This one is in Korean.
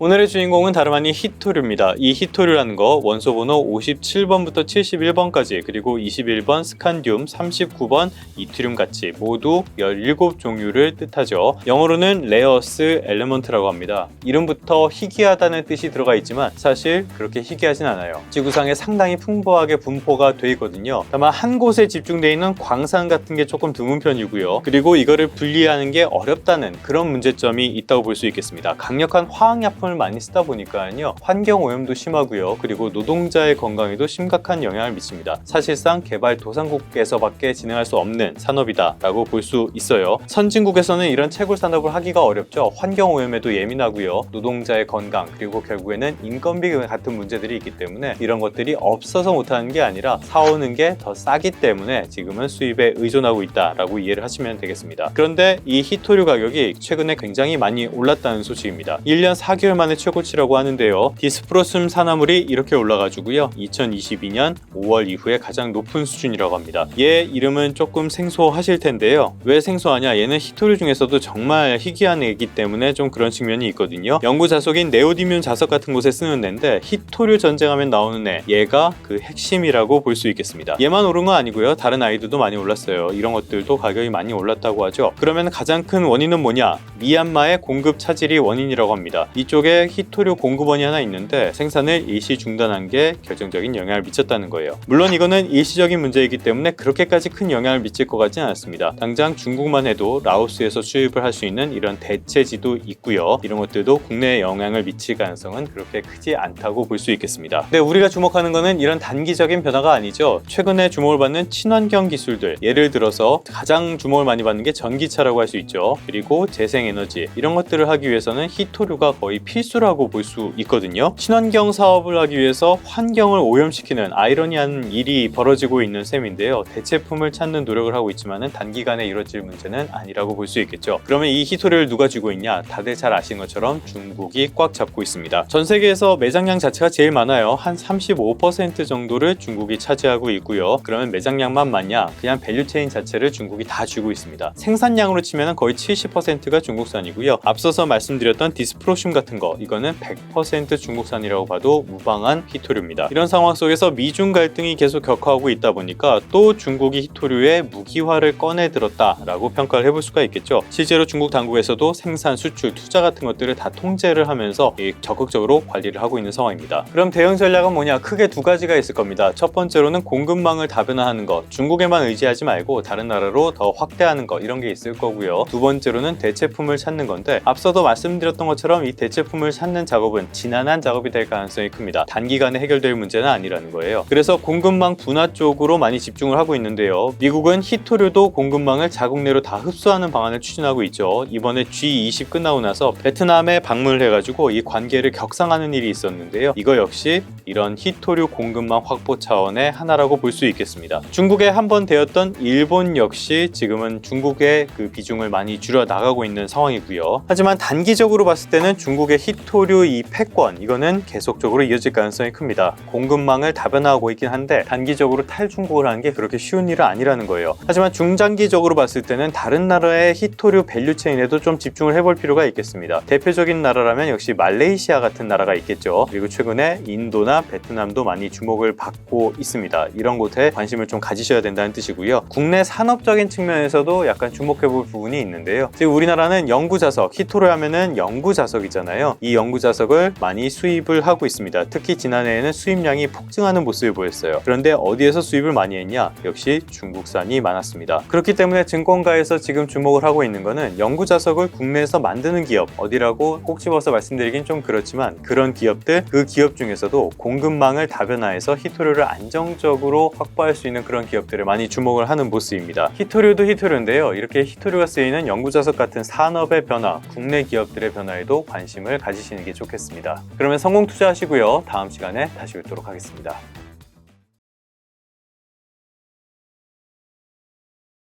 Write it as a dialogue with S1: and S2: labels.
S1: 오늘의 주인공은 다름 아닌 히토류입니다. 이 히토류라는 거 원소 번호 57번부터 71번까지 그리고 21번 스칸듐, 39번 이트륨 같이 모두 17종류를 뜻하죠. 영어로는 레어스 엘레먼트라고 합니다. 이름부터 희귀하다는 뜻이 들어가 있지만 사실 그렇게 희귀하진 않아요. 지구상에 상당히 풍부하게 분포가 돼 있거든요. 다만 한 곳에 집중되어 있는 광산 같은 게 조금 드문 편이고요. 그리고 이거를 분리하는 게 어렵다는 그런 문제점이 있다고 볼 수 있겠습니다. 강력한 화학약품을 많이 쓰다 보니까요, 환경 오염도 심하고요. 그리고 노동자의 건강에도 심각한 영향을 미칩니다. 사실상 개발도상국에서밖에 진행할 수 없는 산업이다 라고 볼 수 있어요. 선진국에서는 이런 채굴 산업을 하기가 어렵죠. 환경 오염에도 예민하고요. 노동자의 건강 그리고 결국에는 인건비 같은 문제들이 있기 때문에 이런 것들이 없어서 못하는 게 아니라 사오는 게 더 싸기 때문에 지금은 수입에 의존하고 있다라고 이해를 하시면 되겠습니다. 그런데 이 히토류 가격이 최근에 굉장히 많이 올랐다는 소식입니다. 1년 4개월 만에 최고치라고 하는데요. 디스프로슴 산화물이 이렇게 올라가지고요. 2022년 5월 이후에 가장 높은 수준이라고 합니다. 얘 이름은 조금 생소하실 텐데요. 왜 생소하냐? 얘는 히토류 중에서도 정말 희귀한 애이기 때문에 좀 그런 측면이 있거든요. 연구 자석인 네오디뮴 자석 같은 곳에 쓰는 애인데 히토류 전쟁하면 나오는 애, 얘가 그 핵심이라고 볼 수 있겠습니다. 얘만 오른 건 아니고요. 다른 아이들도 많이 올랐어요. 이런 것들도 가격이 많이 올랐다고 하죠. 그러면 가장 큰 원인은 뭐냐? 미얀마의 공급 차질이 원인이라고 합니다. 이쪽에 히토류 공급원이 하나 있는데 생산을 일시 중단한 게 결정적인 영향을 미쳤다는 거예요. 물론 이거는 일시적인 문제이기 때문에 그렇게까지 큰 영향을 미칠 것 같지는 않습니다. 당장 중국만 해도 라오스에서 수입을 할 수 있는 이런 대체지도 있고요. 이런 것들도 국내에 영향을 미칠 가능성은 그렇게 크지 않다고 볼 수 있겠습니다. 근데 우리가 주목하는 거는 이런 단기적인 변화가 아니죠. 최근에 주목을 받는 친환경 기술들, 예를 들어서 가장 주목을 많이 받는 게 전기차라고 할 수 있죠. 그리고 재생에너지, 이런 것들을 하기 위해서는 히토류가 거의 필수라고 볼 수 있거든요. 친환경 사업을 하기 위해서 환경을 오염시키는 아이러니한 일이 벌어지고 있는 셈인데요. 대체품을 찾는 노력을 하고 있지만 단기간에 이루어질 문제는 아니라고 볼 수 있겠죠. 그러면 이 히토류를 누가 쥐고 있냐? 다들 잘 아시는 것처럼 중국이 꽉 잡고 있습니다. 전 세계에서 매장량 자체가 제일 많아요. 한 35% 정도를 중국이 차지하고 있고요. 그러면 매장량만 많냐? 그냥 밸류체인 자체를 중국이 다 쥐고 있습니다. 생산량으로 치면 거의 70%가 중국산이고요. 앞서서 말씀드렸던 디스프로슘 같은 거, 이거는 100% 중국산이라고 봐도 무방한 히토류입니다. 이런 상황 속에서 미중 갈등이 계속 격화하고 있다 보니까 또 중국이 히토류의 무기화를 꺼내 들었다라고 평가를 해볼 수가 있겠죠. 실제로 중국 당국에서도 생산, 수출, 투자 같은 것들을 다 통제를 하면서 적극적으로 관리를 하고 있는 상황입니다. 그럼 대응 전략은 뭐냐? 크게 두 가지가 있을 겁니다. 첫 번째로는 공급망을 다변화하는 것, 중국에만 의지하지 말고 다른 나라로 더 확대하는 것, 이런 게 있을 거고요. 두 번째로는 대체품을 찾는 건데, 앞서도 말씀드렸던 것처럼 이 대체품을 찾는 작업은 지난한 작업이 될 가능성이 큽니다. 단기간에 해결될 문제는 아니라는 거예요. 그래서 공급망 분화 쪽으로 많이 집중을 하고 있는데요. 미국은 히토류도 공급망을 자국 내로 다 흡수하는 방안을 추진하고 있죠. 이번에 G20 끝나고 나서 베트남에 방문을 해가지고 이 관계를 격상하는 일이 있었는데요. 이거 역시 이런 히토류 공급망 확보 차원의 하나라고 볼 수 있겠습니다. 중국에 한번 되었던 일본 역시 지금은 중국의 그 비중을 많이 줄여 나가고 있는 상황이고요. 하지만 단기적으로 봤을 때는 중국의 히토류 이 패권, 이거는 계속적으로 이어질 가능성이 큽니다. 공급망을 다변화하고 있긴 한데 단기적으로 탈중국을 하는 게 그렇게 쉬운 일은 아니라는 거예요. 하지만 중장기적으로 봤을 때는 다른 나라의 히토류 밸류체인에도 좀 집중을 해볼 필요가 있겠습니다. 대표적인 나라라면 역시 말레이시아 같은 나라가 있겠죠. 그리고 최근에 인도나 베트남도 많이 주목을 받고 있습니다. 이런 곳에 관심을 좀 가지셔야 된다는 뜻이고요. 국내 산업적인 측면에서도 약간 주목해볼 부분이 있는데요. 지금 우리나라는 영구자석, 히토류 하면은 영구자석이잖아요. 이 영구자석을 많이 수입을 하고 있습니다. 특히 지난해에는 수입량이 폭증하는 모습을 보였어요. 그런데 어디에서 수입을 많이 했냐? 역시 중국산이 많았습니다. 그렇기 때문에 증권가에서 지금 주목을 하고 있는 거는 영구자석을 국내에서 만드는 기업, 어디라고 꼭 집어서 말씀드리긴 좀 그렇지만 그런 기업들, 그 기업 중에서도 공급망을 다변화해서 히토류를 안정적으로 확보할 수 있는 그런 기업들을 많이 주목을 하는 모습입니다. 히토류도 히토류인데요. 이렇게 히토류가 쓰이는 영구자석 같은 산업의 변화, 국내 기업들의 변화에도 관심을 가지시는 게 좋겠습니다. 그러면 성공 투자하시고요. 다음 시간에 다시 뵙도록 하겠습니다.